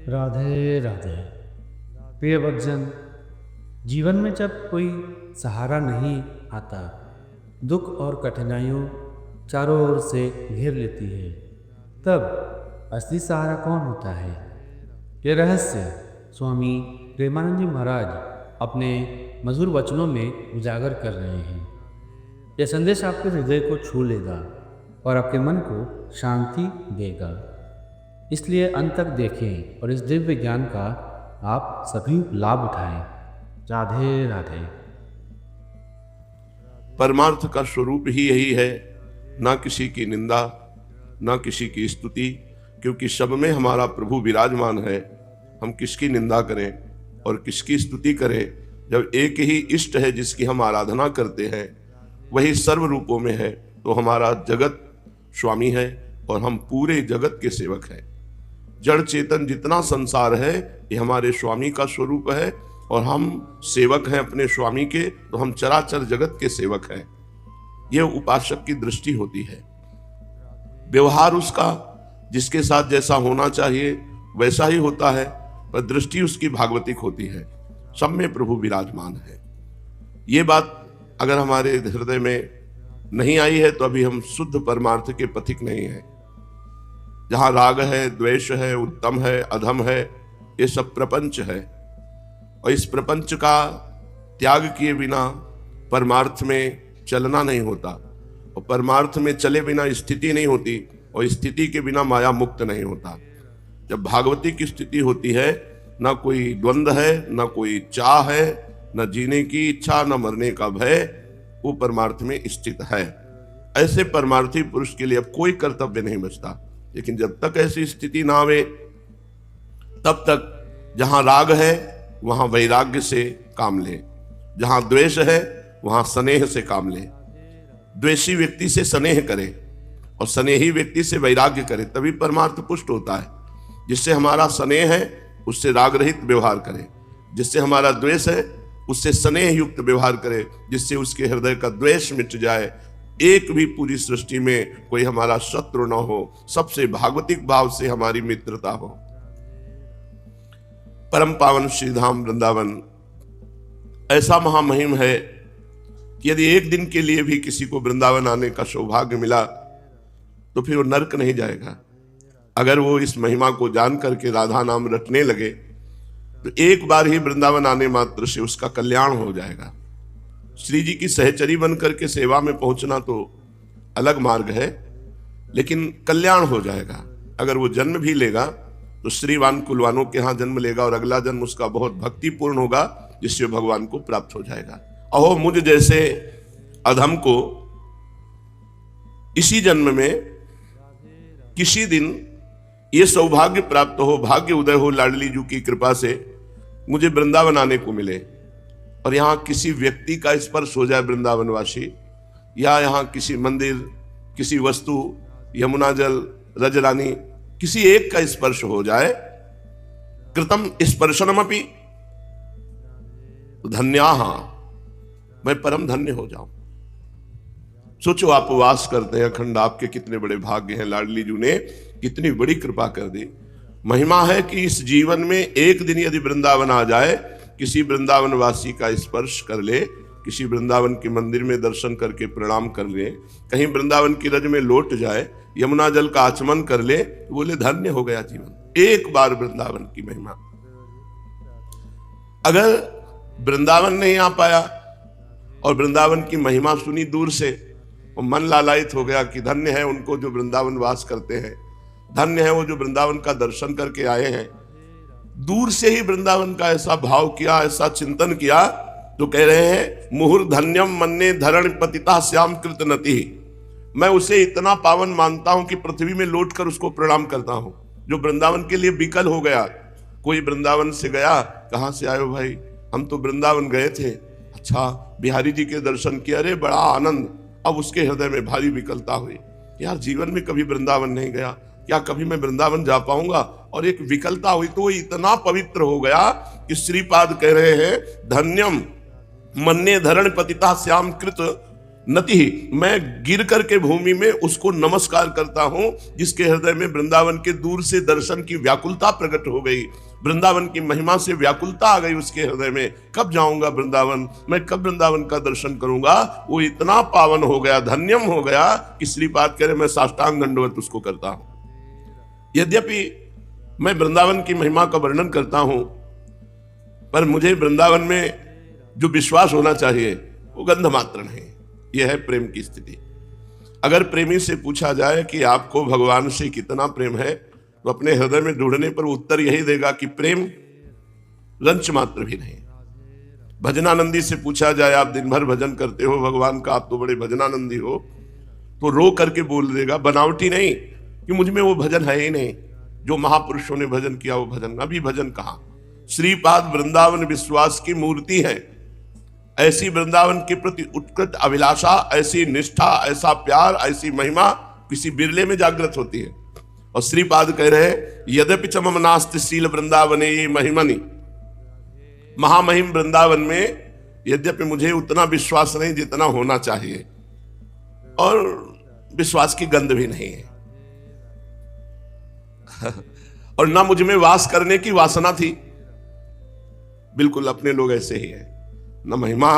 राधे राधे। प्रिय भक्तजन, जीवन में जब कोई सहारा नहीं आता, दुख और कठिनाइयों चारों ओर से घेर लेती है, तब असली सहारा कौन होता है? ये रहस्य स्वामी प्रेमानंद जी महाराज अपने मधुर वचनों में उजागर कर रहे हैं। यह संदेश आपके हृदय को छू लेगा और आपके मन को शांति देगा। इसलिए अंत तक देखें और इस दिव्य ज्ञान का आप सभी लाभ उठाएं। राधे राधे। परमार्थ का स्वरूप ही यही है, ना किसी की निंदा, ना किसी की स्तुति, क्योंकि सब में हमारा प्रभु विराजमान है। हम किसकी निंदा करें और किसकी स्तुति करें, जब एक ही इष्ट है जिसकी हम आराधना करते हैं, वही सर्व रूपों में है, तो हमारा जगत स्वामी है और हम पूरे जगत के सेवक हैं। जड़ चेतन जितना संसार है ये हमारे स्वामी का स्वरूप है और हम सेवक हैं अपने स्वामी के, तो हम चराचर जगत के सेवक हैं। यह उपासक की दृष्टि होती है। व्यवहार उसका जिसके साथ जैसा होना चाहिए वैसा ही होता है, पर दृष्टि उसकी भागवतिक होती है। सब में प्रभु विराजमान है। ये बात अगर हमारे हृदय में नहीं आई है तो अभी हम शुद्ध परमार्थ के पथिक नहीं हैं। जहां राग है, द्वेष है, उत्तम है, अधम है, ये सब प्रपंच है और इस प्रपंच का त्याग किए बिना परमार्थ में चलना नहीं होता और परमार्थ में चले बिना स्थिति नहीं होती और स्थिति के बिना माया मुक्त नहीं होता। जब भागवती की स्थिति होती है, ना कोई द्वंद्व है, ना कोई चाह है, न जीने की इच्छा, न मरने का भय, वो परमार्थ में स्थित है। ऐसे परमार्थी पुरुष के लिए अब कोई कर्तव्य नहीं बचता। लेकिन जब तक ऐसी स्थिति ना आवे, तब तक जहां राग है वहां वैराग्य से काम ले, जहां द्वेष है वहां स्नेह से काम ले। द्वेषी व्यक्ति से स्नेह करे और स्नेही व्यक्ति से वैराग्य करे, तभी परमार्थ पुष्ट होता है। जिससे हमारा स्नेह है उससे राग रहित व्यवहार करे, जिससे हमारा द्वेष है उससे स्नेह युक्त व्यवहार करे, जिससे उसके हृदय का द्वेष मिट जाए। एक भी पूरी सृष्टि में कोई हमारा शत्रु न हो, सबसे भागवतिक भाव से हमारी मित्रता हो। परम पावन श्री धाम वृंदावन ऐसा महामहिम है कि यदि एक दिन के लिए भी किसी को वृंदावन आने का सौभाग्य मिला तो फिर वो नरक नहीं जाएगा। अगर वो इस महिमा को जान करके राधा नाम रटने लगे तो एक बार ही वृंदावन आने मात्र से उसका कल्याण हो जाएगा। श्री जी की सहचरी बनकर के सेवा में पहुंचना तो अलग मार्ग है, लेकिन कल्याण हो जाएगा। अगर वो जन्म भी लेगा तो श्रीवान कुलवानों के यहाँ जन्म लेगा और अगला जन्म उसका बहुत भक्तिपूर्ण होगा, जिससे भगवान को प्राप्त हो जाएगा। अहो मुझ जैसे अधम को इसी जन्म में किसी दिन ये सौभाग्य प्राप्त हो, भाग्य उदय हो, लाडली जी की कृपा से मुझे वृंदावन आने को मिले और यहाँ किसी व्यक्ति का स्पर्श हो जाए वृंदावनवासी, या यहाँ किसी मंदिर, किसी वस्तु, यमुना जल, रजरानी, किसी एक का स्पर्श हो जाए, कृतम स्पर्शनमपि धन्याहा, मैं परम धन्य हो जाऊं। सोचो आप वास करते हैं अखंड, आपके कितने बड़े भाग्य हैं। लाडली जी ने कितनी बड़ी कृपा कर दी। महिमा है कि इस जीवन में एक दिन यदि वृंदावन आ जाए, किसी वृंदावन वासी का स्पर्श कर ले, किसी वृंदावन के मंदिर में दर्शन करके प्रणाम कर ले, कहीं वृंदावन की रज में लौट जाए, यमुना जल का आचमन कर ले, तो बोले धन्य हो गया जीवन। एक बार वृंदावन की महिमा। अगर वृंदावन नहीं आ पाया और वृंदावन की महिमा सुनी दूर से और मन लालायित हो गया कि धन्य है उनको जो वृंदावन वास करते हैं, धन्य है वो जो वृंदावन का दर्शन करके आए हैं, दूर से ही वृंदावन का ऐसा भाव किया, ऐसा चिंतन किया, तो कह रहे हैं मुहुर धन्यम मन्ने धरण पतिता श्याम कृत नति। मैं उसे इतना पावन मानता हूं कि पृथ्वी में लौट कर उसको प्रणाम करता हूं, जो वृंदावन के लिए विकल हो गया। कोई वृंदावन से गया, कहां से आए हो भाई? हम तो वृंदावन गए थे। अच्छा, बिहारी जी के दर्शन किया, अरे बड़ा आनंद। अब उसके हृदय में भारी विकलता हुई, यार जीवन में कभी वृंदावन नहीं गया, क्या कभी मैं वृंदावन जा पाऊंगा? और एक विकलता हुई तो वो इतना पवित्र हो गया कि श्रीपाद कह रहे हैं धन्यम मन्ने धरण पतिता श्याम कृत नति ही, मैं गिर करके भूमि में उसको नमस्कार करता हूं जिसके हृदय में वृंदावन के दूर से दर्शन की व्याकुलता प्रकट हो गई, वृंदावन की महिमा से व्याकुलता आ गई उसके हृदय में। कब जाऊंगा वृंदावन, मैं कब वृंदावन का दर्शन करूंगा। वो इतना पावन हो गया, धन्यम हो गया कि श्रीपाद कह रहे मैं साष्टांग दंडवत उसको करता हूं। यद्यपि मैं वृंदावन की महिमा का वर्णन करता हूं, पर मुझे वृंदावन में जो विश्वास होना चाहिए वो गंध मात्र नहीं। यह है प्रेम की स्थिति। अगर प्रेमी से पूछा जाए कि आपको भगवान से कितना प्रेम है, तो अपने हृदय में ढूंढने पर उत्तर यही देगा कि प्रेम रंच मात्र भी नहीं। भजनानंदी से पूछा जाए आप दिन भर भजन करते हो भगवान का, आप तो बड़े भजनानंदी हो, तो रो करके बोल देगा बनावटी नहीं कि मुझ में वो भजन है ही नहीं जो महापुरुषों ने भजन किया वो भजन। अभी भजन कहां। श्रीपाद वृंदावन विश्वास की मूर्ति है। ऐसी वृंदावन के प्रति उत्कृष्ट अभिलाषा, ऐसी निष्ठा, ऐसा प्यार, ऐसी महिमा किसी बिरले में जागृत होती है। और श्रीपाद कह रहे हैं यद्यपि च मम नास्ति शील वृंदावने ये महिमनि, महामहिम वृंदावन में यद्यपि मुझे उतना विश्वास नहीं जितना होना चाहिए, और विश्वास की गंध भी नहीं है और ना मुझ में वास करने की वासना थी। बिल्कुल अपने लोग ऐसे ही हैं, न महिमा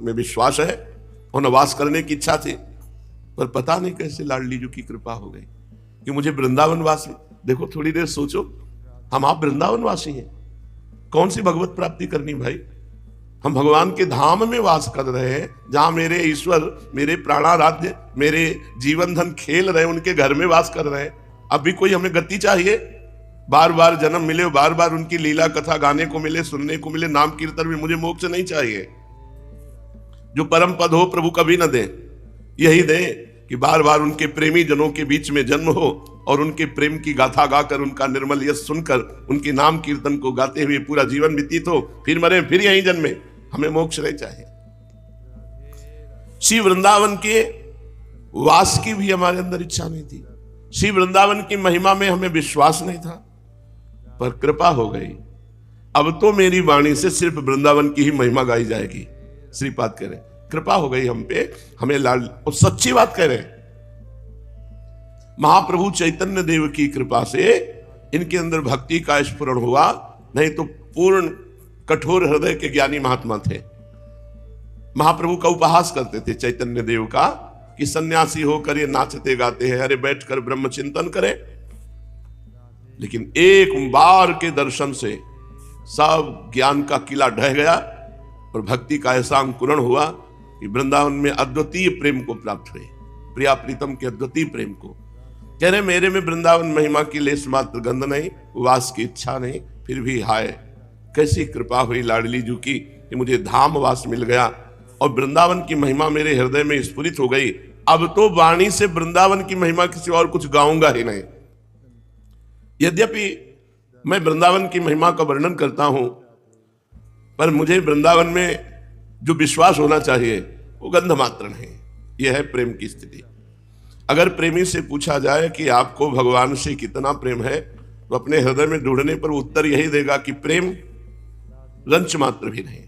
में विश्वास है और न वास करने की इच्छा थी, पर पता नहीं कैसे लाडली जी की कृपा हो गई कि मुझे वृंदावन वासी। देखो थोड़ी देर सोचो, हम आप वृंदावन वासी हैं, कौन सी भगवत प्राप्ति करनी भाई। हम भगवान के धाम में वास कर रहे हैं, जहां मेरे ईश्वर, मेरे प्राणाराध्य, मेरे जीवन धन खेल रहे हैं, उनके घर में वास कर रहे हैं। अब भी कोई हमें गति चाहिए, बार बार जन्म मिले, बार बार उनकी लीला कथा गाने को मिले, सुनने को मिले, नाम कीर्तन में। मुझे मोक्ष नहीं चाहिए। जो परम पद हो प्रभु कभी न दे, यही दे कि बार बार उनके प्रेमी जनों के बीच में जन्म हो और उनके प्रेम की गाथा गाकर, उनका निर्मल यश सुनकर, उनके नाम कीर्तन को गाते हुए पूरा जीवन व्यतीत हो, फिर मरे फिर यही जन्मे। हमें मोक्ष नहीं चाहिए। श्री वृंदावन के वास की भी हमारे अंदर इच्छा नहीं थी। श्री वृंदावन की महिमा में हमें विश्वास नहीं था, पर कृपा हो गई। अब तो मेरी वाणी से सिर्फ वृंदावन की ही महिमा गाई जाएगी। श्रीपाद कह रहे कृपा हो गई हम पे, हमें लाल। और सच्ची बात कह रहे हैं, महाप्रभु चैतन्य देव की कृपा से इनके अंदर भक्ति का स्फुरण हुआ, नहीं तो पूर्ण कठोर हृदय के ज्ञानी महात्मा थे। महाप्रभु का उपहास करते थे चैतन्य देव का कि सन्यासी होकर ये नाचते गाते हैं, अरे बैठकर ब्रह्म चिंतन करें। लेकिन एक बार के दर्शन से सब ज्ञान का किला ढह गया और भक्ति का ऐसा अंकुरण हुआ कि वृंदावन में अद्वितीय प्रेम को प्राप्त हुए, प्रिया प्रीतम के अद्वितीय प्रेम को। कह रहे मेरे में वृंदावन महिमा की लेस मात्र गंध नहीं, वास की इच्छा नहीं, फिर भी हाय कैसी कृपा हुई लाडली जू की कि मुझे धाम वास मिल गया और वृंदावन की महिमा मेरे हृदय में स्फुरित हो गई। अब तो वाणी से वृंदावन की महिमा किसी और कुछ गाऊंगा ही नहीं। यद्यपि मैं वृंदावन की महिमा का वर्णन करता हूं, पर मुझे वृंदावन में जो विश्वास होना चाहिए वो गंध मात्र नहीं। यह है प्रेम की स्थिति। अगर प्रेमी से पूछा जाए कि आपको भगवान से कितना प्रेम है, तो अपने हृदय में ढूंढने पर उत्तर यही देगा कि प्रेम रंच मात्र भी नहीं।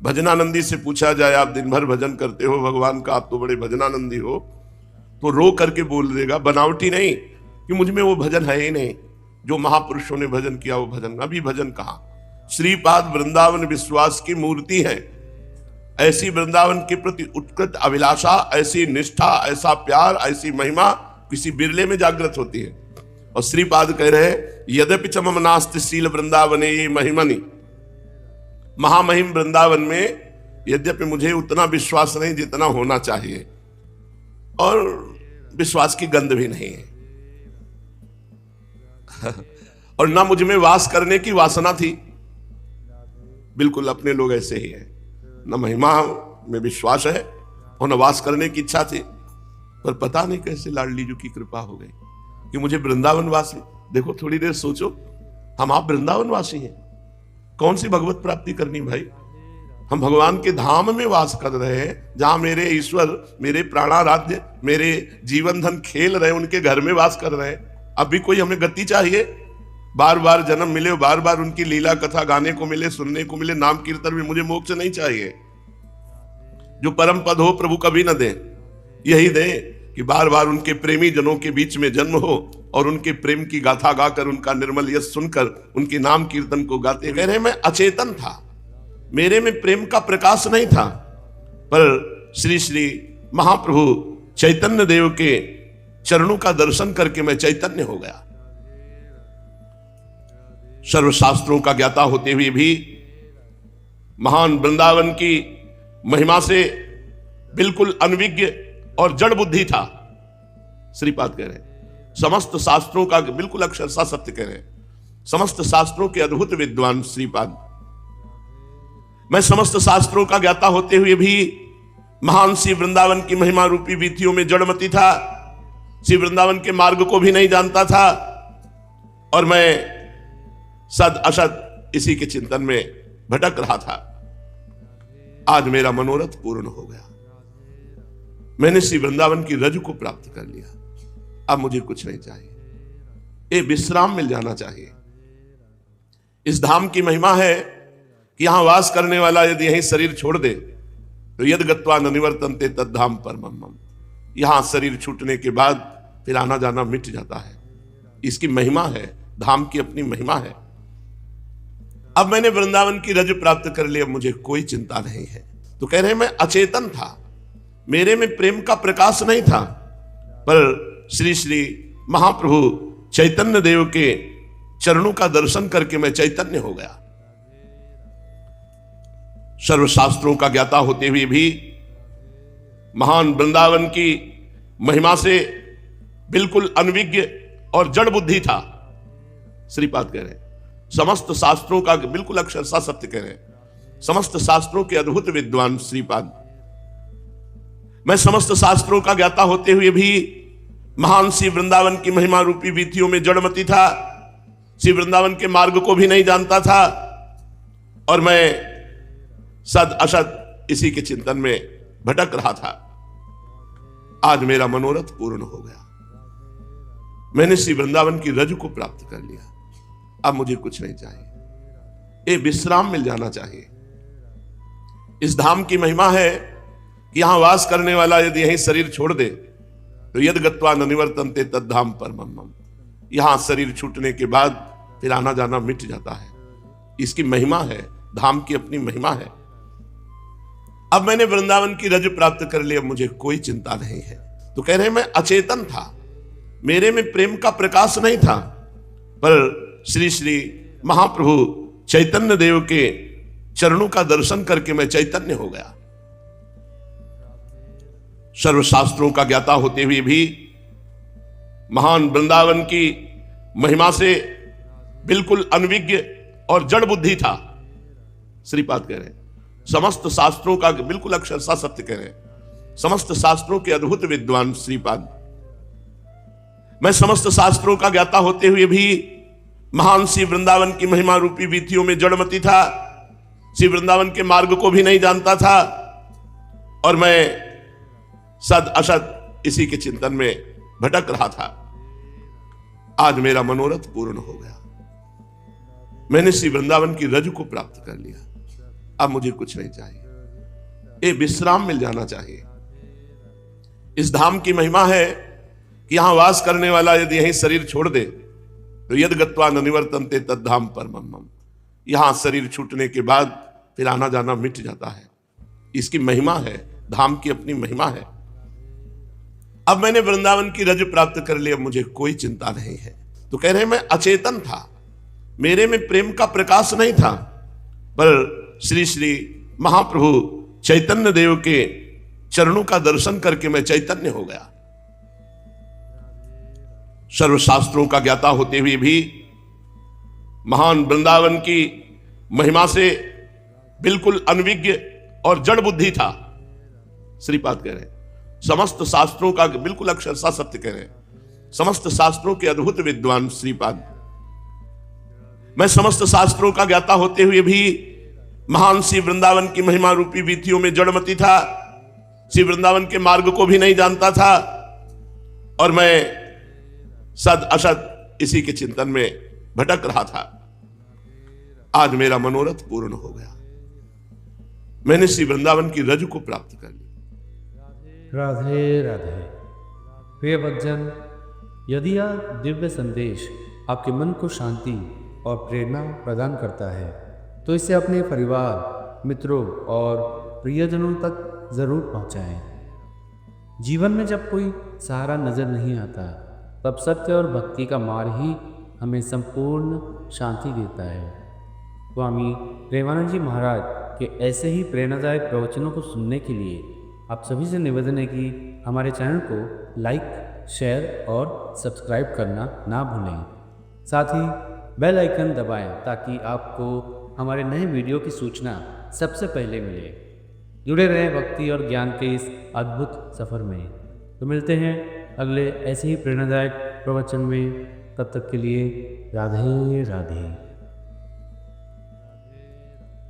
भजनानंदी से पूछा जाए आप दिन भर भजन करते हो भगवान का, आप तो बड़े भजनानंदी हो, तो रो करके बोल देगा बनावटी नहीं कि मुझ में वो भजन है ही नहीं जो महापुरुषों ने भजन किया वो भजन। अभी भजन कहां। श्रीपाद वृंदावन विश्वास की मूर्ति है। ऐसी वृंदावन के प्रति उत्कृष्ट अभिलाषा, ऐसी निष्ठा, ऐसा प्यार, ऐसी महिमा किसी बिरले में जागृत होती है। और श्रीपाद कह रहे हैं यद्यपि च मम नास्ति शील वृंदावने ये महिमनि, महामहिम वृंदावन में यद्यपि मुझे उतना विश्वास नहीं जितना होना चाहिए, और विश्वास की गंध भी नहीं है और ना मुझ में वास करने की वासना थी। बिल्कुल अपने लोग ऐसे ही हैं, न महिमा में विश्वास है और न वास करने की इच्छा थी, पर पता नहीं कैसे लाडली जी की कृपा हो गई कि मुझे वृंदावन वासी। देखो थोड़ी देर सोचो, हम आप वृंदावन वासी हैं, कौन सी भगवत प्राप्ति करनी भाई। हम भगवान के धाम में वास कर रहे हैं, जहां मेरे ईश्वर, मेरे प्राणाराध्य, मेरे जीवन धन खेल रहे हैं, उनके घर में वास कर रहे हैं। अब भी कोई हमें गति चाहिए, बार बार जन्म मिले, बार बार उनकी लीला कथा गाने को मिले, सुनने को मिले, नाम कीर्तन में। मुझे मोक्ष नहीं चाहिए। जो परम पद हो प्रभु कभी न दें, यही दें कि बार बार उनके प्रेमी जनों के बीच में जन्म हो और उनके प्रेम की गाथा गाकर, उनका निर्मल यश सुनकर उनके नाम कीर्तन को गाते। कह रहे मैं अचेतन था, मेरे में प्रेम का प्रकाश नहीं था, पर श्री श्री महाप्रभु चैतन्य देव के चरणों का दर्शन करके मैं चैतन्य हो गया। सर्वशास्त्रों का ज्ञाता होते हुए भी महान वृंदावन की महिमा से बिल्कुल अनविज्ञ और जड़ बुद्धि था। श्रीपाद कह रहे हैं समस्त शास्त्रों का बिल्कुल अक्षरशः सत्य कह रहे हैं, समस्त शास्त्रों के अद्भुत विद्वान श्रीपाद। मैं समस्त शास्त्रों का ज्ञाता होते हुए भी महान श्री वृंदावन की महिमा रूपी वीथियों में जड़मती था, श्री वृंदावन के मार्ग को भी नहीं जानता था, और मैं सद असद इसी के चिंतन में भटक रहा था। आज मेरा मनोरथ पूर्ण हो गया, मैंने श्री वृंदावन की रज को प्राप्त कर लिया। अब मुझे कुछ नहीं चाहिए, ये विश्राम मिल जाना चाहिए। इस धाम की महिमा है कि यहां वास करने वाला यदि यही शरीर छोड़ दे तो यद गत्वा न निवर्तन्ते तद्धाम परमम्। यहां शरीर छूटने के बाद फिर आना जाना मिट जाता है। इसकी महिमा है, धाम की अपनी महिमा है। अब मैंने वृंदावन की रज प्राप्त कर ली, अब मुझे कोई चिंता नहीं है। तो कह रहे मैं अचेतन था, मेरे में प्रेम का प्रकाश नहीं था, पर श्री श्री महाप्रभु चैतन्य देव के चरणों का दर्शन करके मैं चैतन्य हो गया। सर्वशास्त्रों का ज्ञाता होते हुए भी महान वृंदावन की महिमा से बिल्कुल अनविज्ञ और जड़ बुद्धि था। श्रीपाद कह रहे हैं समस्त शास्त्रों का बिल्कुल अक्षरशः सत्य कह रहे हैं, समस्त शास्त्रों के अद्भुत विद्वान श्रीपाद। मैं समस्त शास्त्रों का ज्ञाता होते हुए भी महान श्री वृंदावन की महिमा रूपी वीथियों में जड़मती था, श्री वृंदावन के मार्ग को भी नहीं जानता था, और मैं सद असद इसी के चिंतन में भटक रहा था। आज मेरा मनोरथ पूर्ण हो गया, मैंने श्री वृंदावन की रज को प्राप्त कर लिया। अब मुझे कुछ नहीं चाहिए, ये विश्राम मिल जाना चाहिए। इस धाम की महिमा है कि यहां वास करने वाला यदि यही शरीर छोड़ दे तो यद गत्वा न निवर्तन्ते तद्धाम परमम्। यहां शरीर छूटने के बाद फिर आना जाना मिट जाता है। इसकी महिमा है, धाम की अपनी महिमा है। अब मैंने वृंदावन की रज प्राप्त कर ली, अब मुझे कोई चिंता नहीं है। तो कह रहे मैं अचेतन था, मेरे में प्रेम का प्रकाश नहीं था, पर श्री श्री महाप्रभु चैतन्य देव के चरणों का दर्शन करके मैं चैतन्य हो गया। सर्वशास्त्रों का ज्ञाता होते हुए भी महान वृंदावन की महिमा से बिल्कुल अनविज्ञ और जड़ बुद्धि था। श्रीपाद कह रहे हैं समस्त शास्त्रों का बिल्कुल अक्षरशः सत्य कह रहे हैं, समस्त शास्त्रों के अद्भुत विद्वान श्रीपाद। मैं समस्त शास्त्रों का ज्ञाता होते हुए भी महान श्री वृंदावन की महिमा रूपी वीथियों में जड़मती था, श्री वृंदावन के मार्ग को भी नहीं जानता था, और मैं सद असद इसी के चिंतन में भटक रहा था। आज मेरा मनोरथ पूर्ण हो गया, मैंने श्री वृंदावन की रज को प्राप्त कर लिया। अब मुझे कुछ नहीं चाहिए, ये विश्राम मिल जाना चाहिए। इस धाम की महिमा है कि यहां वास करने वाला यदि यही शरीर छोड़ दे तो यद गत्वा न निवर्तन्ते तद्धाम परमम्। यहां शरीर छूटने के बाद फिर आना जाना मिट जाता है। इसकी महिमा है, धाम की अपनी महिमा है। अब मैंने वृंदावन की रज प्राप्त कर ली, अब मुझे कोई चिंता नहीं है। तो कह रहे मैं अचेतन था, मेरे में प्रेम का प्रकाश नहीं था, पर श्री श्री महाप्रभु चैतन्य देव के चरणों का दर्शन करके मैं चैतन्य हो गया। सर्वशास्त्रों का ज्ञाता होते हुए भी महान वृंदावन की महिमा से बिल्कुल अनविज्ञ और जड़ बुद्धि था। श्रीपाद कह रहे हैं समस्त शास्त्रों का बिल्कुल अक्षरशः सत्य कह रहे हैं, समस्त शास्त्रों के अद्भुत विद्वान श्रीपाद। मैं समस्त शास्त्रों का ज्ञाता होते हुए भी महान श्री वृंदावन की महिमा रूपी वीथियों में जड़मती था, श्री वृंदावन के मार्ग को भी नहीं जानता था, और मैं सद असद इसी के चिंतन में भटक रहा था। आज मेरा मनोरथ पूर्ण हो गया, मैंने श्री वृंदावन की रज को प्राप्त कर लिया। राधे राधे। प्रिय भक्तजन, यदि यह दिव्य संदेश आपके मन को शांति और प्रेरणा प्रदान करता है तो इसे अपने परिवार, मित्रों और प्रियजनों तक जरूर पहुंचाएं। जीवन में जब कोई सहारा नजर नहीं आता तब सत्य और भक्ति का मार्ग ही हमें संपूर्ण शांति देता है। स्वामी प्रेमानंद जी महाराज के ऐसे ही प्रेरणादायक प्रवचनों को सुनने के लिए आप सभी से निवेदन है कि हमारे चैनल को लाइक, शेयर और सब्सक्राइब करना ना भूलें। साथ ही बेल आइकन दबाएं ताकि आपको हमारे नए वीडियो की सूचना सबसे पहले मिले। जुड़े रहें भक्ति और ज्ञान के इस अद्भुत सफ़र में। तो मिलते हैं अगले ऐसे ही प्रेरणादायक प्रवचन में। तब तक के लिए राधे राधे।